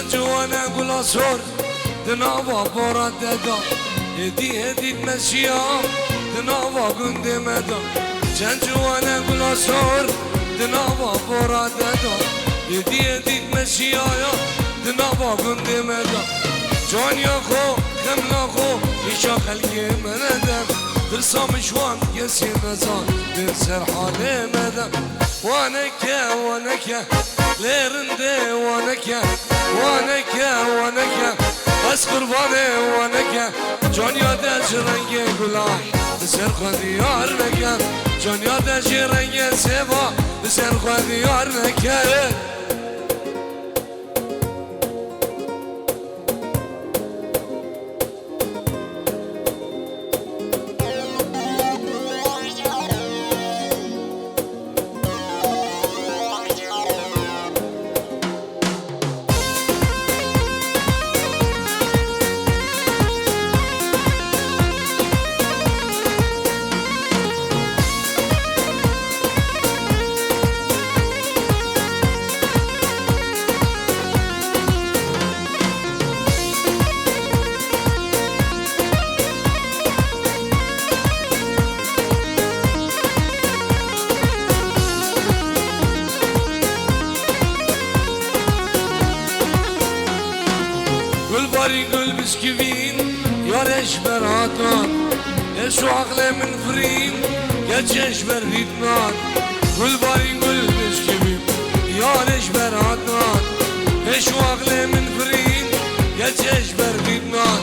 چند جوانه گلا سر دناوا بارد دادا هدی هدید مسیح دناوا گنده مدا چند جوانه گلا سر دناوا بارد دادا هدی هدید مسیح دناوا گنده مدا جانیا خو خملا خو ایشا خلقی مندم درسا مشوان یسی نزان دل سر حاله مدم وانکه وانکه لرنده وانکه وانکه وانکه از قربانه وانکه جانیا دش رنگ گلاه بسر خودی یار نکه جانیا دش رنگ سوا بسر خودی یار نکه گل بسکوین یارش براتان اشو عقل من فریم گچش بر ریتنان گل باری گل بسکوین یارش براتان اشو عقل من فریم گچش بر ریتنان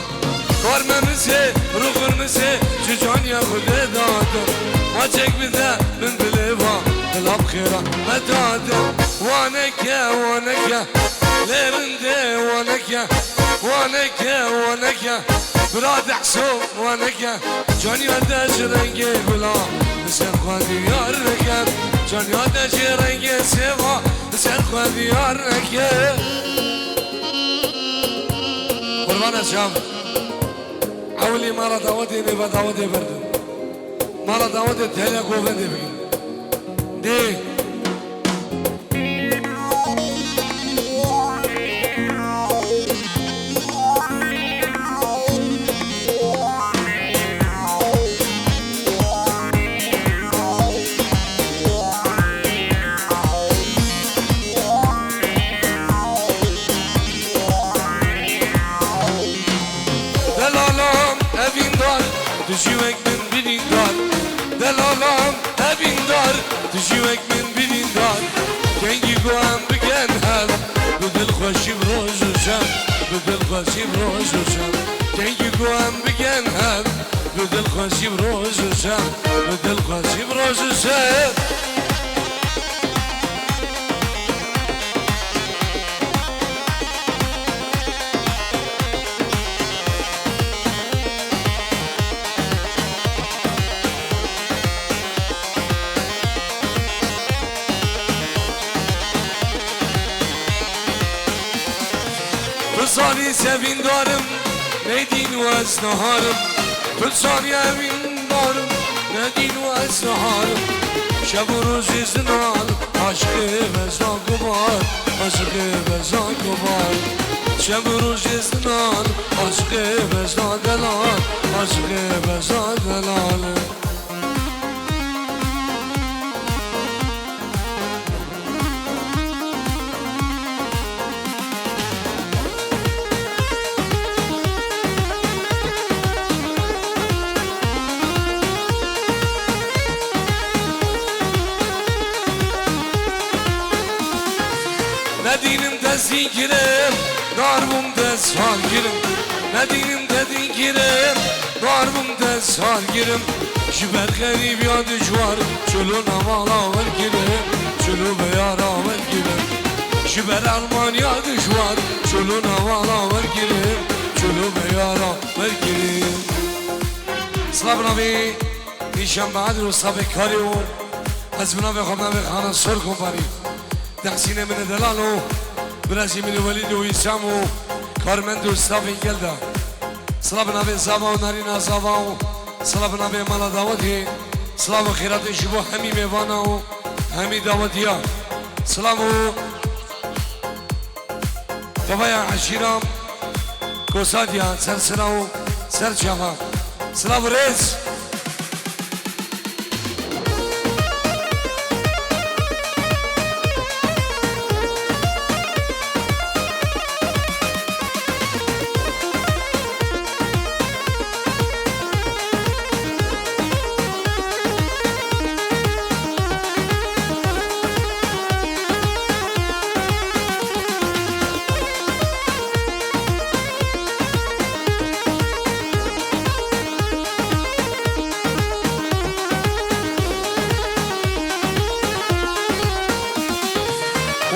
کارم مسه رو خرمسه چجان یا خود دادم ما چک بده من بلیوان دلاب خیران مدادم وانکه وانکه لرنده وانکه وانکه وانکه براد حسوب وانکه جانی یادش رنگ گلا بسر خودی یار نکه جانی یادش رنگ سوا بسر خودی یار نکه قربان شام اولی مارا دعوتی نیبا دعوتی بردن مارا دعوتی تهیا گوبنده بگین دی تجيوك من بدين دار دلالام هبين دار تجيوك من بدين دار كنجي قوام بكن هذا بدل خوشي بروز وشام بدل خوشي بروز وشام كنجي قوام بكن هذا بدل خوشي بروز وشام بدل خوشي بروز وشام سالی سوین دارم ندین و از نهارم کل سالی اوین دارم ندین و از نهارم شب و روز زنال عشق بزا گبار عشق بزا گبار شب و روز زنال عشق بزا دلال عشق بزا دلال ندینم دستی گیرم دارمم دست حال گیرم ندینم دستی گیرم دارمم دست حال گیرم جبر غریب یا دجوار چلو نمال آور گیرم چلو بیار آور گیرم جبر آلمان یا دجوار چلو نمال آور گیرم چلو بیار آور گیرم سلام نبی نیشم بعد رو سبک کاری اون از بنا بخوام نبی خانه سر کن باری تحسین من دلالو برازی من ولید و ایسامو کارمند و صافی گلده سلام نبی زبا و نارین زبا و سلام نبی مالا دعوتی سلام و خیرات شبو همی میوانا و همی دعوتی ها سلام و تبايا عشيرام كوساديا سر سراو سر جاما سلاو ريز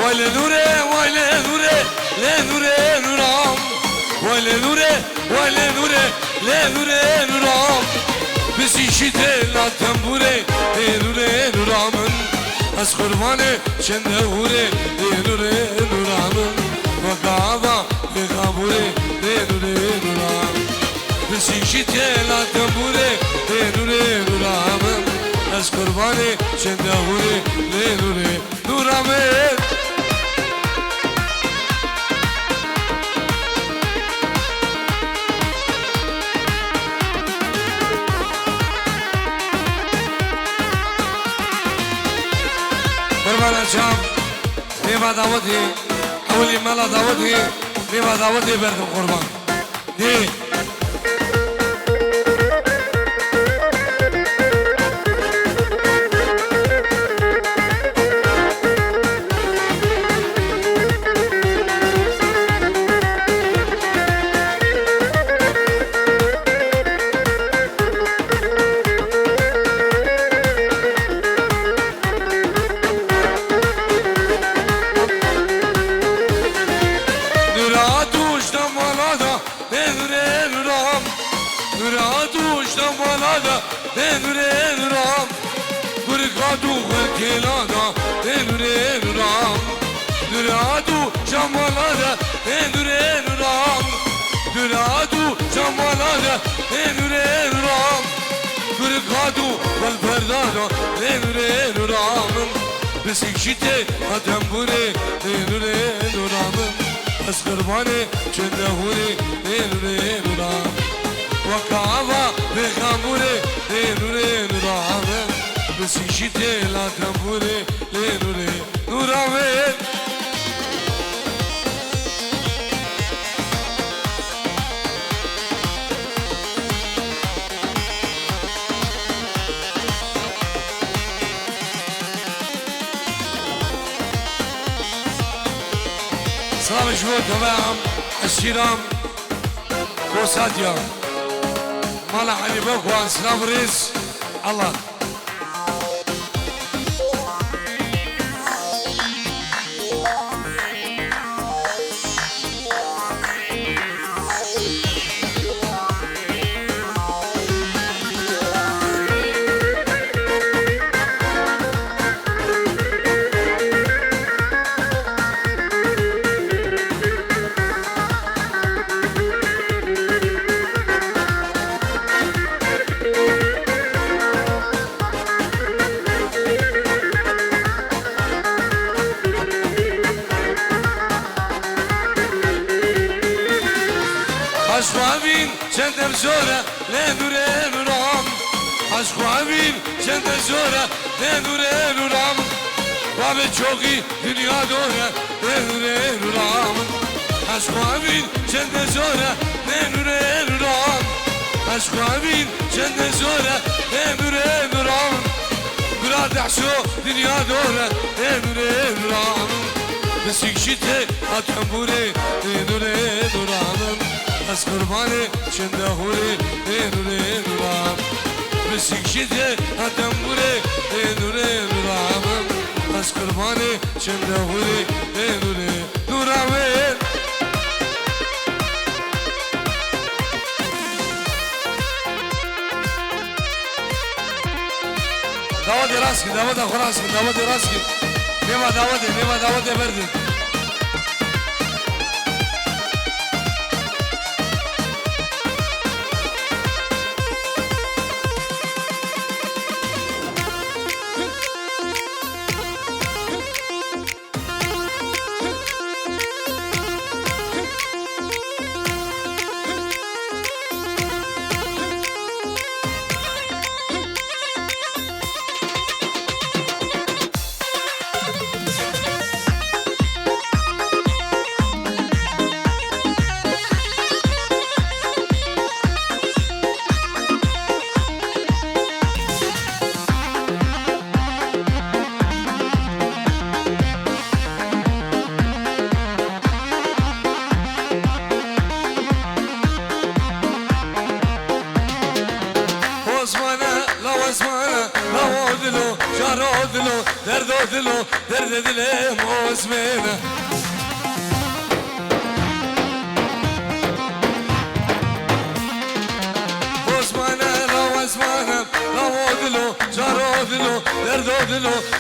ولا نوره ولا نوره لا نوره نورام ولا نوره ولا نوره لا نوره نورام بس يشتي لا تنبوره نوره نورامن از قربانه چنده هوره نوره نورامن وقعبا بقابوره نوره نورام بس يشتي لا تنبوره نوره نورامن از قربانه چنده هوره نوره نورامن قربان شام لما دعوتي أولي مالا دعوتي لما دعوتي بردم قربان دي برقادو والكلادا نورين رام درادو جمالادا نورين رام درادو جمالادا نورين رام برقادو والفردادا نورين رام بس يكشتي هتنبوري نورين رام بس قرباني چندهوري نورين رام وكعبا بخاموري نورين رام بس يشتي لا تنبوري لنوري نورامين سلام شباب تمام الشيرام كوساديا مالا علي بوكوان سلام ريس الله Aşkavin senden sonra ne nure nuram Aşkavin senden sonra ne nure nuram Babe çok iyi dünya doğru ne nure nuram Aşkavin senden sonra ne nure nuram Aşkavin senden sonra ne nure nuram Biraz ahşo dünya doğru ne nure nuram Besikşite atambure ne nure nuram از قربانه چنده هوره نوره نورام بسیکشیده هتنبوره نوره نورامم از قربانه چنده هوره نوره نورامم دعوت راست کی دعوت خلاص کی دعوت راست کی نیما دعوت برده دلو درد دل مزمنه عثمانه لا عثمانه لا دلو جارو دلو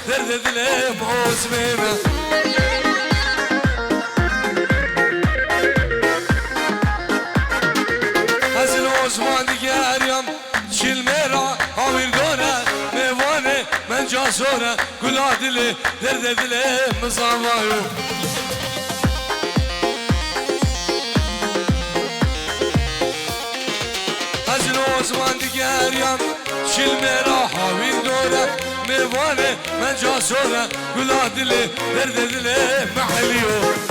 درد دل مزمنه هزل عثمان دیگریم شلمه را حاویر داره میوانه من جاسوره گلا دل درد دل مزاوایو هزل عثمان دیگریم شلمه را حاویر داره میوانه من جاسوره گلا دل درد دل محلیو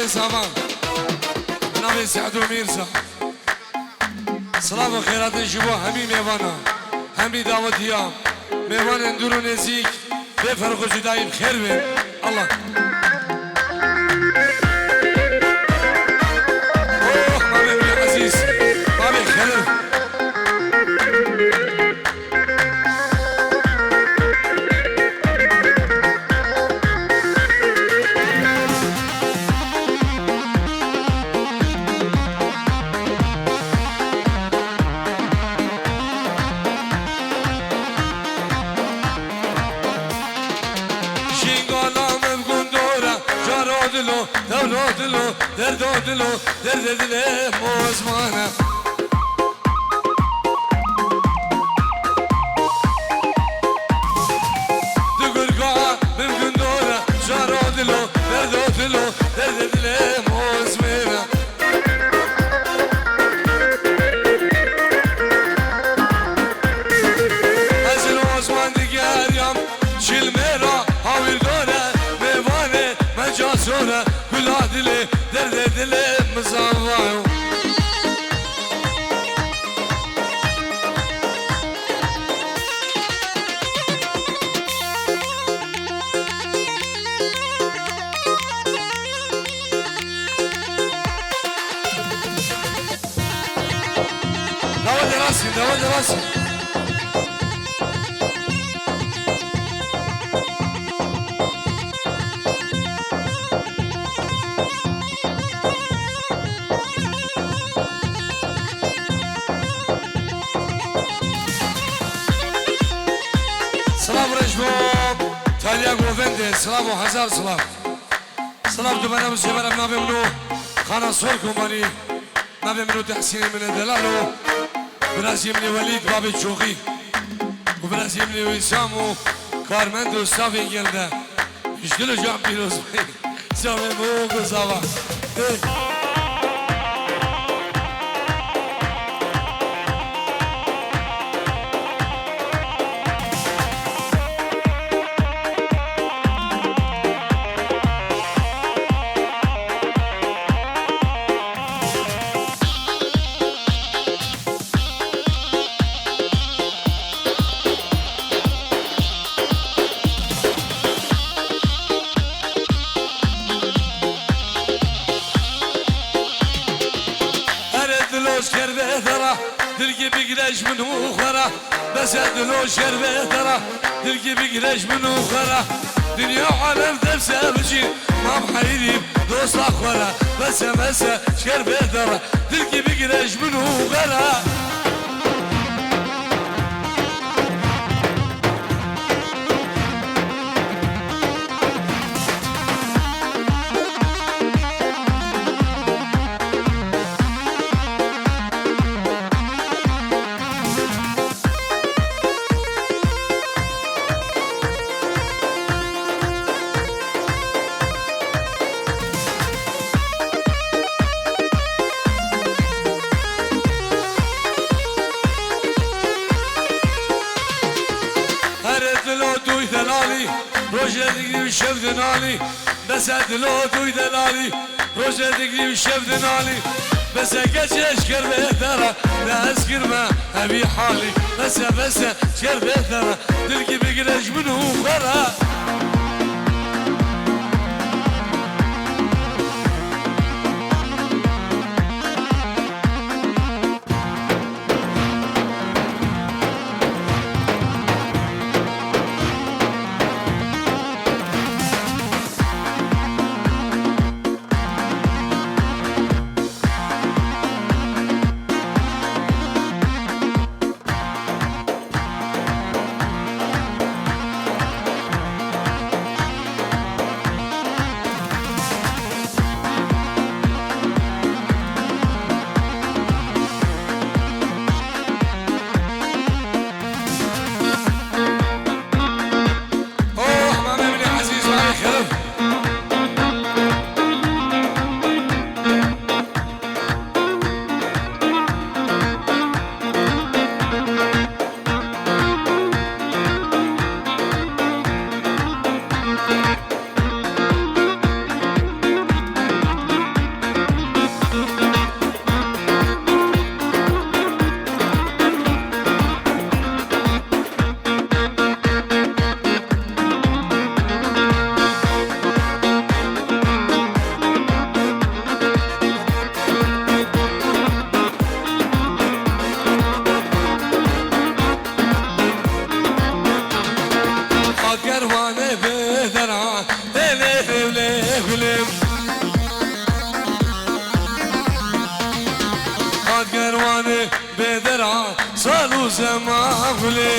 سامان بنابي سعد وميرزا سلام و خیرات شبو همی میوانا همی دعوتیا میوان اندورو نزیک به فرق و جدایی بخیر بین الله اوه مامي بني عزيز مامي خير دلو درد دل مزمانه دگرگاه ممکن دوره جارو دلو درد دل مزمانه هزل عثمان دیگریم شلمه را حاویر داره میوانه من جاسوره گلا دل درد دل مزاوایو داود راسي سلام رجبوب تاليا قوفندي سلام وحزار سلام سلام دبنا مسيبنا بنابي منو خانا صور كوماني نابي منو تحسين من الدلالو برازي مني وليد بابي تشوقي وبرازي مني ويسامو كارمندو صافي جلده اشتلو جام بيروز بي صافي موقو صافا دلقي بقريش من وخرا بس ادلو شربه ترى دلقي بقريش من وخرا دنيا عالم تفسى بجي ما بحيري دوست اخورا بس شربه ترى دلقي بقريش من وخرا روجه دقري وشفت نالي بس ادلوت ويدلالي روجه دقري وشفت نالي بس اشكر بيترى لا اسكر ما ابي حالي بس اشكر بيترى تلقي بقرش منه فرا صالو زماغلي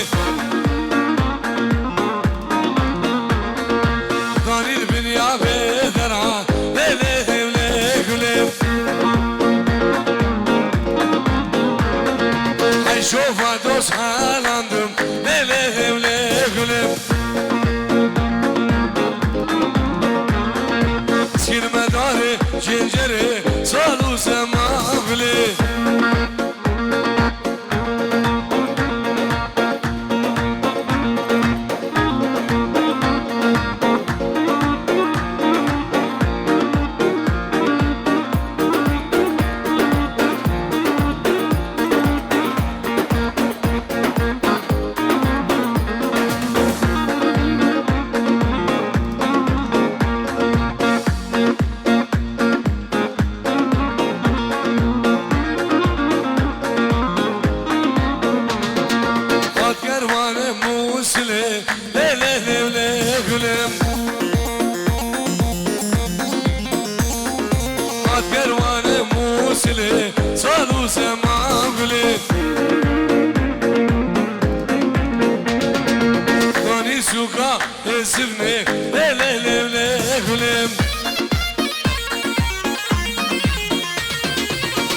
داني البنيا بدرع ليه وليه حيشوف دوس حالاندم ليه وليه سير مداري جنجري صالو زماغلي صالو سماغلي داني سوكا اسفني ليه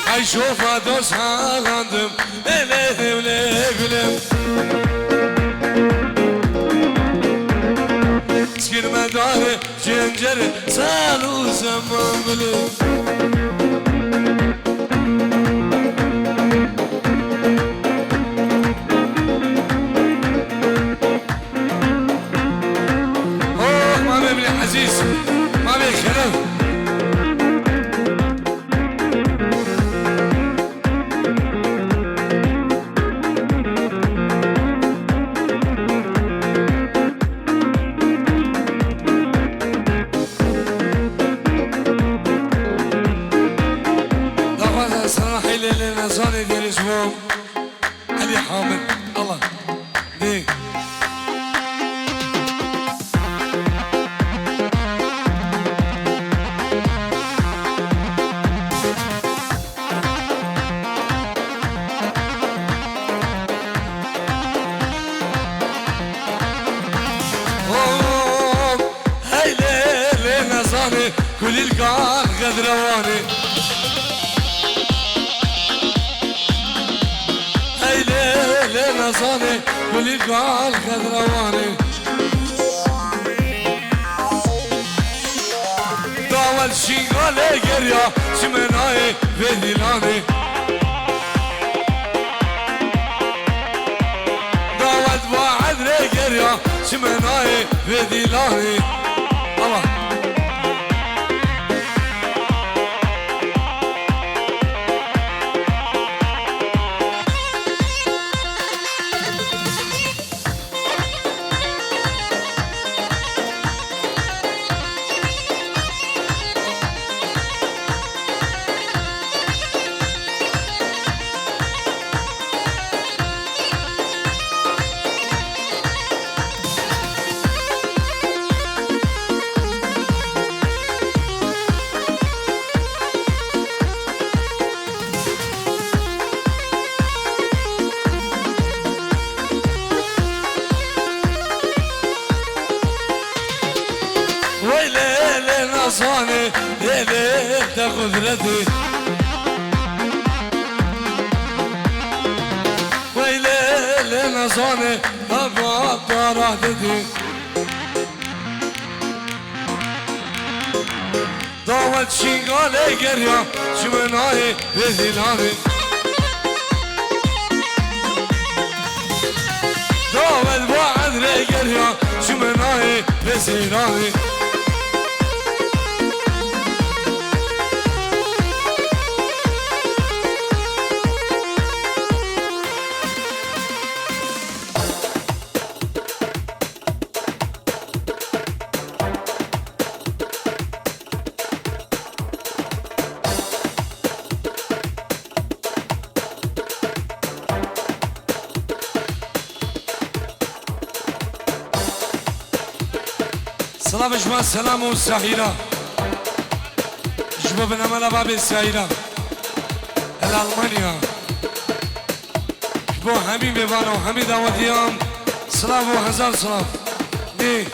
حيشوف دوس حالاندم ليه سكر مداري جنجري صالو سماغلي عزيز ما بي خلاف لحظة صراحة اللي نصاني ديال اسمهم علي حامد الله دي كل القاع غدرواني هاي ليلة نصاني كل القاع غدرواني داول شيغالي قريا شمناي بدلاني داول وعد ري قريا شمناي بدلاني الله ويلي نصاني ليلي قدرتي ويلي نصاني أبغى راحتي دعوت شيقالي قرية شمناي بذلاني دعوت بعد لي قرية شمناي بذلاني سلام جماعة السلام والسعيرة جبوا بنعمل باب السعيرة الألمانيا جبوا همي بيبانو همي دعوتيام سلام وهزار سلام دي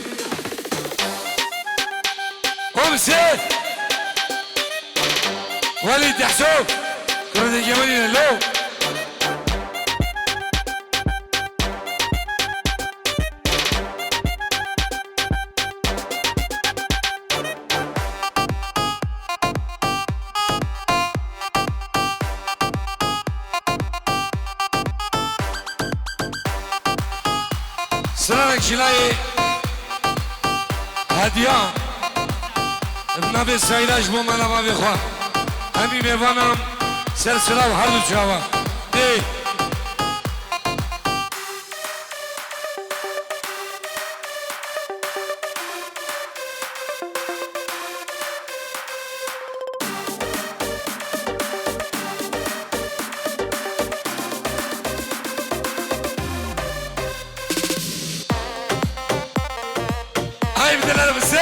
أمسي ولي تحسوب كرة الجمالين اللو سلامك شلاي هديان ابن ابي سعيدة جبو مالا ما بيخوا همي ميوانم سلسلة وحردو چاوا دي هاي بدنا نبسي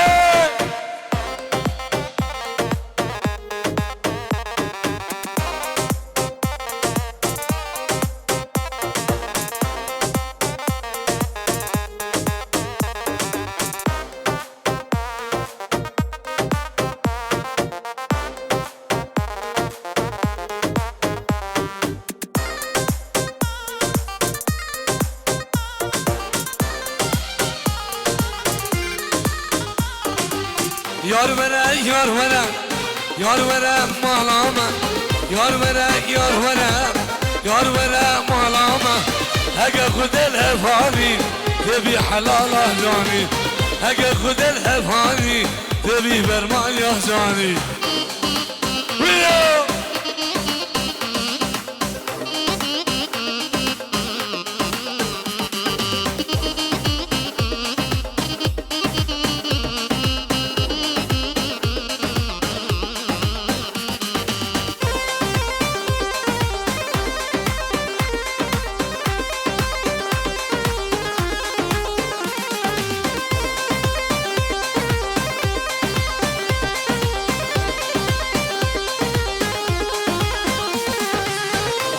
يار ورا يار ورا يار ورا مالاما يار ورا يار ورا يار ورا مالاما هجا خد الهفاني تبي حلاله جاني هجا خد الهفاني تبي برمان يا جاني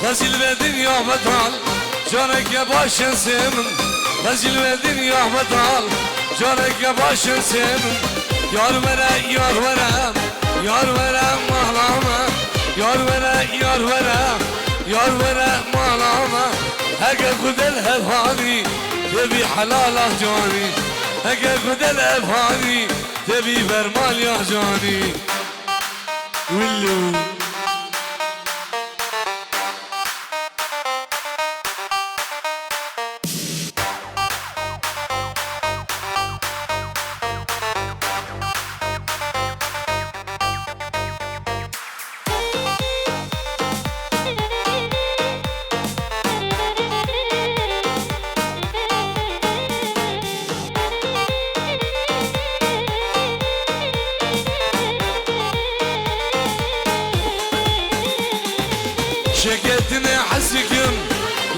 غزل بدنيا بطال جانك يا باشن سيمن غزل بدنيا بطال جانك يا باشن سيمن يار ورا يار ورا يار ورا مالاما يار ورا يار ورا يار ورا مالاما هكا خد الهفاني تبي حلاله جاني هكا خد الهفاني تبي برمال يا جاني ولو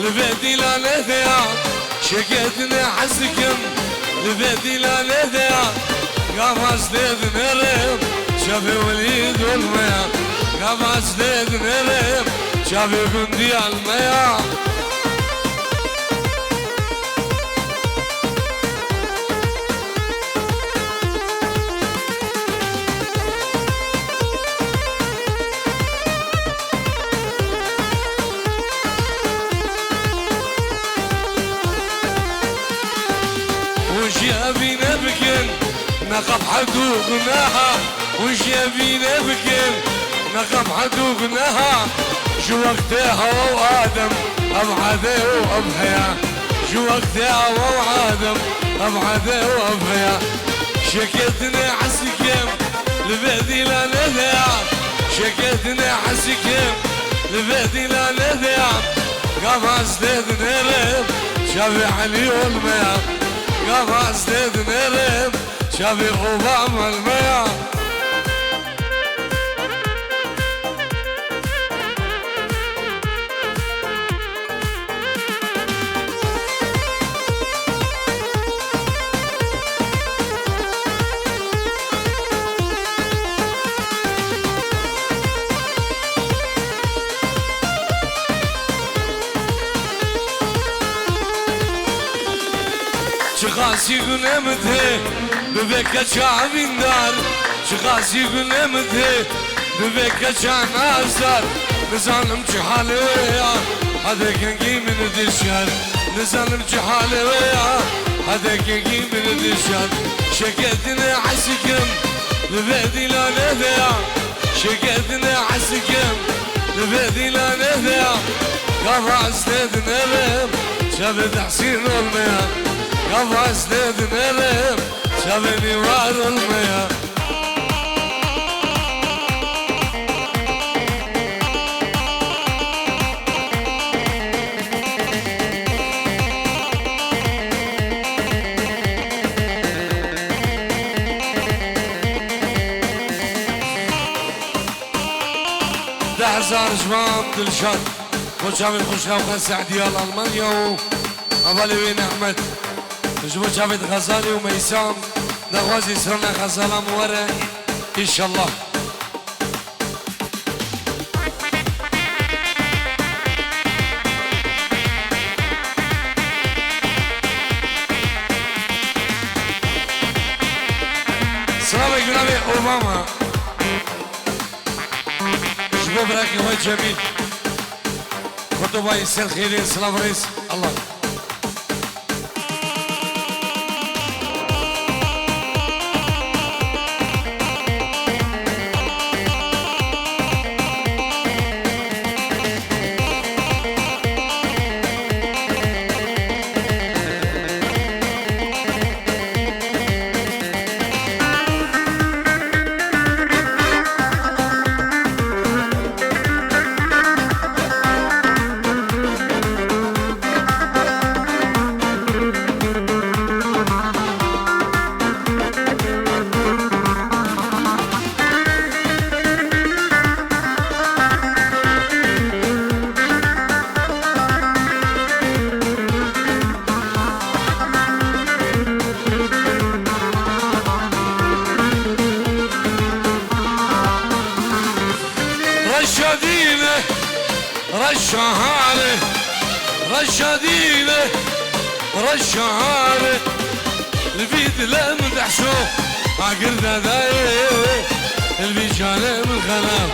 لبيتي لا لذيا شكيتني حسكم لبيتي لا لذيا قفص لذ نرم شافي وليد والميا قفص لذ نرم شافي قندي الميا وش يبينا بكن نقف حدوقناها وش يبينا بكن نقف حدوقناها شو وقتها وآدم أبعده وأبحيا شو وقتها وآدم أبعده وأبحيا شكيتني حسكم لبيتي لا نذيا شكيتني حسكم لبيتي لا نذيا قفص لذ نرم شافي علي والميا قفص لذ نرم شافي أوباما الميا شخاصي قنمته ببكة شعبين دار شخاصي قنمته ببكة شعب أزدار نزالم جحالي ويا هذا كنقي من دشان نزالم جحالي ويا هذا كنقي من دشان شكيتني حسكم لبيتي لا نذيا شكيتني حسكم لبيتي لا نذيا قفص لذ نرم شافت حسين والميا قفص لذ نرم شافني وار الميا دحزار جمام دلشان وشافي خوشنا وخان سعدية الألمانيا وأبالي وين أحمد جبو شافي غزالي وميسام نغوازي سرنا غزالة مورا إن شاء الله سلام جنابي أوباما جبو براكي هو جميل خطوبة يسير خيرين سلام رئيس الله رشادينه رشهانه رشادينه رشهانه البيت لا مدحشو عقر داي البيت جانه من خنام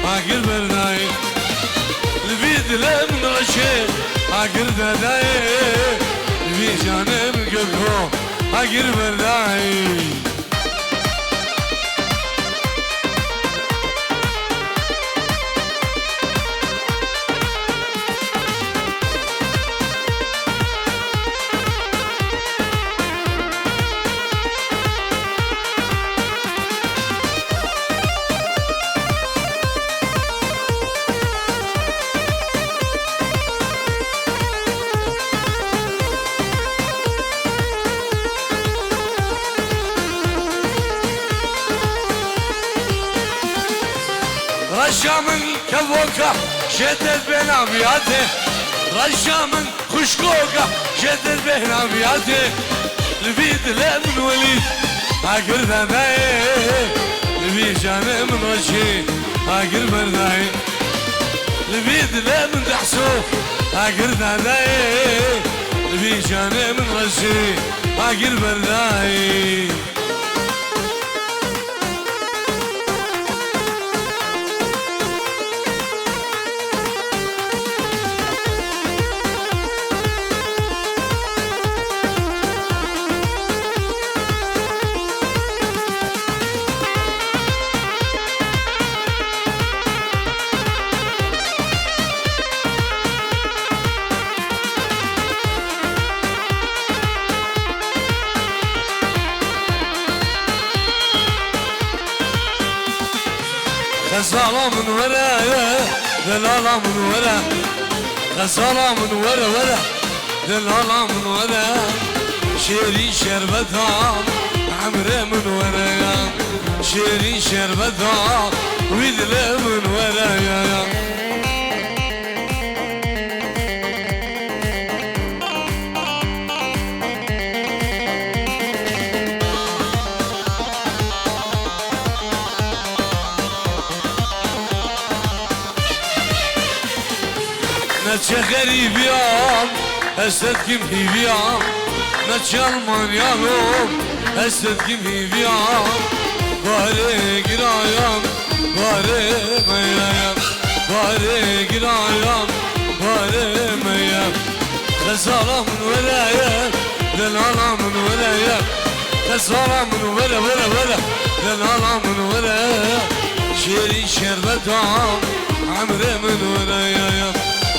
عقر برداي البيت لا من رشي عقر داي البيت جانه من قبهو عقر برداي رشا من كفوكه شدت بين ابياته رجع من خشكوكة جدد بهنامياتي البيد لا من وليد عقر ذناي البيد جانا من رشي عقر برداي البيد لا من دحسوف عقر ذناي البيد جانا من رشي عقر برداي خسارة من ورايا دلالة من ورا خسارة من ورا دلالة من ورا شيري شربتها عمري من ورايا شيري شربتها ويدلي من ورايا نتشا غريب يوم استدكم في بيوم نتشا المانيا يوم استدكم في بيوم باري قرايم باري ميام باري قرايم باري ميام خسارة من ولايا دلالة من ولايا خسارة من ولا دلالة من ولايا شيري شربتهم عمري من ولايا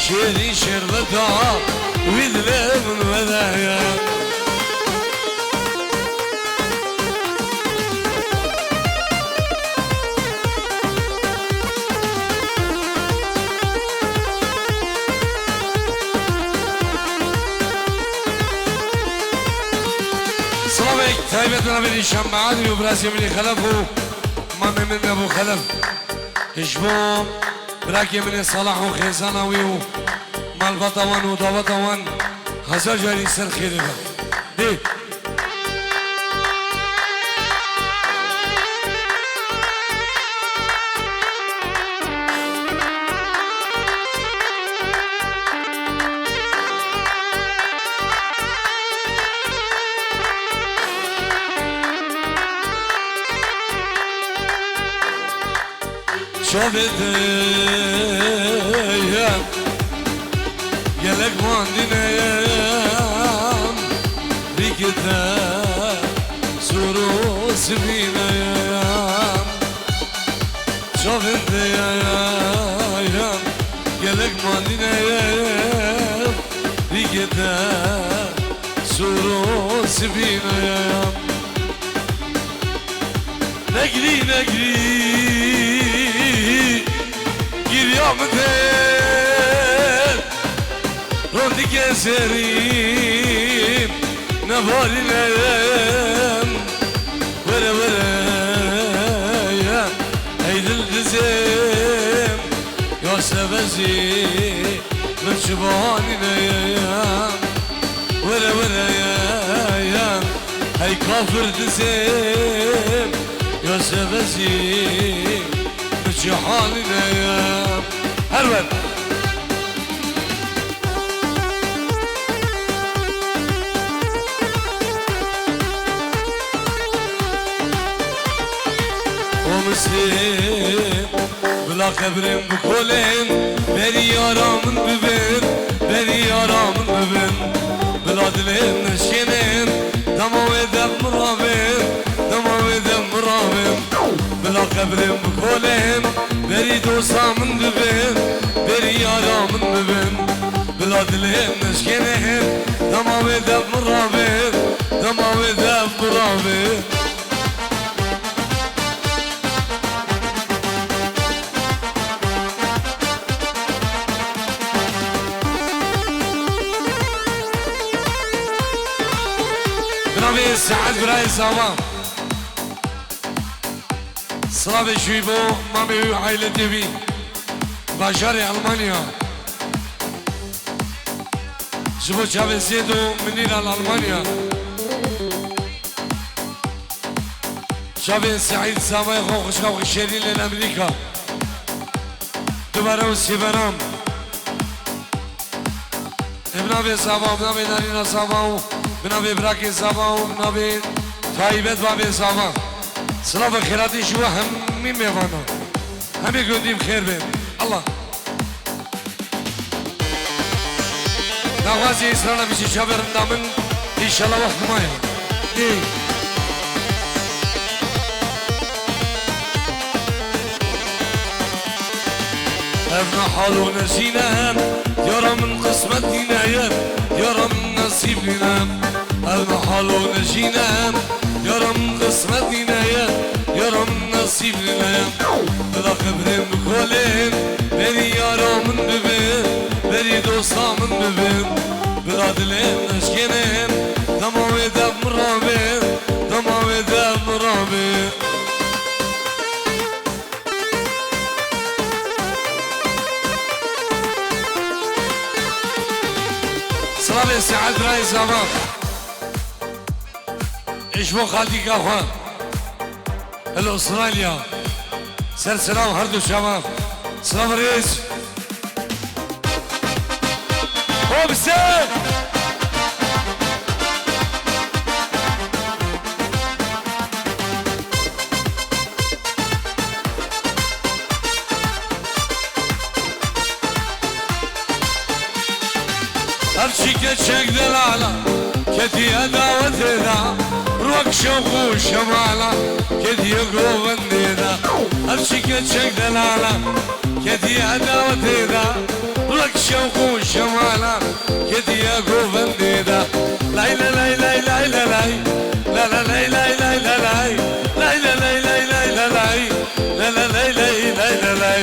شيري شربتها ويدلي من وذايا صلابك تايبتنا من الشمعاني وبراسي من خلفه مامي من ابو خلف اشبوم براكي من صلاح وخيزانوي مال بطوان ودوطوان هزار جاري سر خيري ايه شوفت يلك ماندينا يام ريكتا سورو سبينا يام شوفت يام يلك ماندينا يام ريكتا سورو سبينا يام نجري قيامتين روندي كسريم نبالي نام ولا يا عيد الجزيم يا سبزي من شباني نام ولا يا هاي كافر دزيم يا سبزي جهاننا يا هرول ومسلم بلا قبرم بكلين بری یارامın ببین بری یارامın ببین بلا دلم نشینم تمام edem مرامم تمام edem مرامم بلا قبرم بكلين بری دوستامın ببین بری یارامın ببین بلا دلم نشینم تمام edem مرامم تمام edem مرامم برافي سعد براي سامان صلابي شويبو مامي وعائلة ديبي باشاري ألمانيا جبو شاب زيدو منين ألمانيا شاب سعيد سامي خوخش خوخ شيرين لأمريكا دوباره وسيبرام بنابي صابا بنابي نارينا صابا بنابي براكي صابا بنابي طيبت بابي صابا صلاة خيراتي شو همي ميوانا همي قنديم خير بين الله نوازي إسرانا بيشي شابر نامن إن شاء الله وقت مايا دي ابن حالو نسينا يرى من قسمتنا يرى من نصيبنا ابن حالو نسينا يرى من قسمتنا يرى من نصيبنا بلا قبرين بكولين بري يارا من ببين بري دوستا من ببين بلا دلين نشكينين دماوي دب مرابين دماوي دب مرابين سلام سعد راي زمان ايش بو خالدي اخوان الاستراليا سر سلام هردو شباب سلام رئيس هو بسيط هرشي كتشك دلالة كتي أداوتنا روك شوق وشمالة كتي يقو بندينا هرشي كتشك دلالة كتي أداوتنا روك شوق وشمالة كتي يقو بندينا لاي لا لاي لاي لاي لا لاي لا لا لاي لاي لاي لا لاي لاي لا لاي لاي لاي لا لاي لا لا لاي لاي لاي لا لاي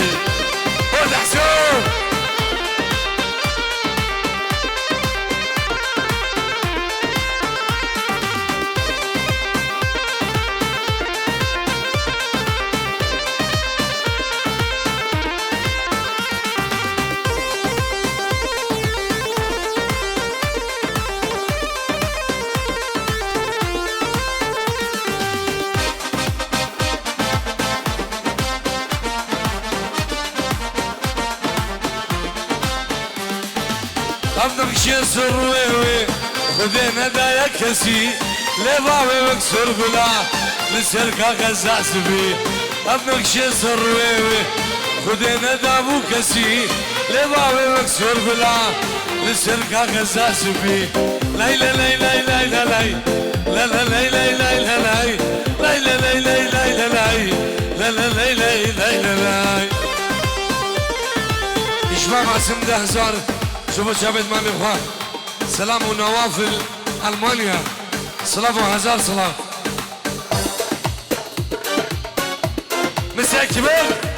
ود حسون ابنك شي سروي خذينا دايا كسي لبابي مكسور بلا لسركا غزاس بي ابنك شي سروي خذينا دابو كسي لبابي مكسور بلا لسركا غزاس بي لاي لا لاي لاي لاي لا لاي لا لا لاي لاي لاي لا لاي لاي لا لاي لاي لاي لا لاي لا لا لاي لاي لاي لا لاي إشباب عسم ده هزار شوفوا شابت مامي اخوان سلام ونوافل المانيا سلام وهزار سلام مساء كبير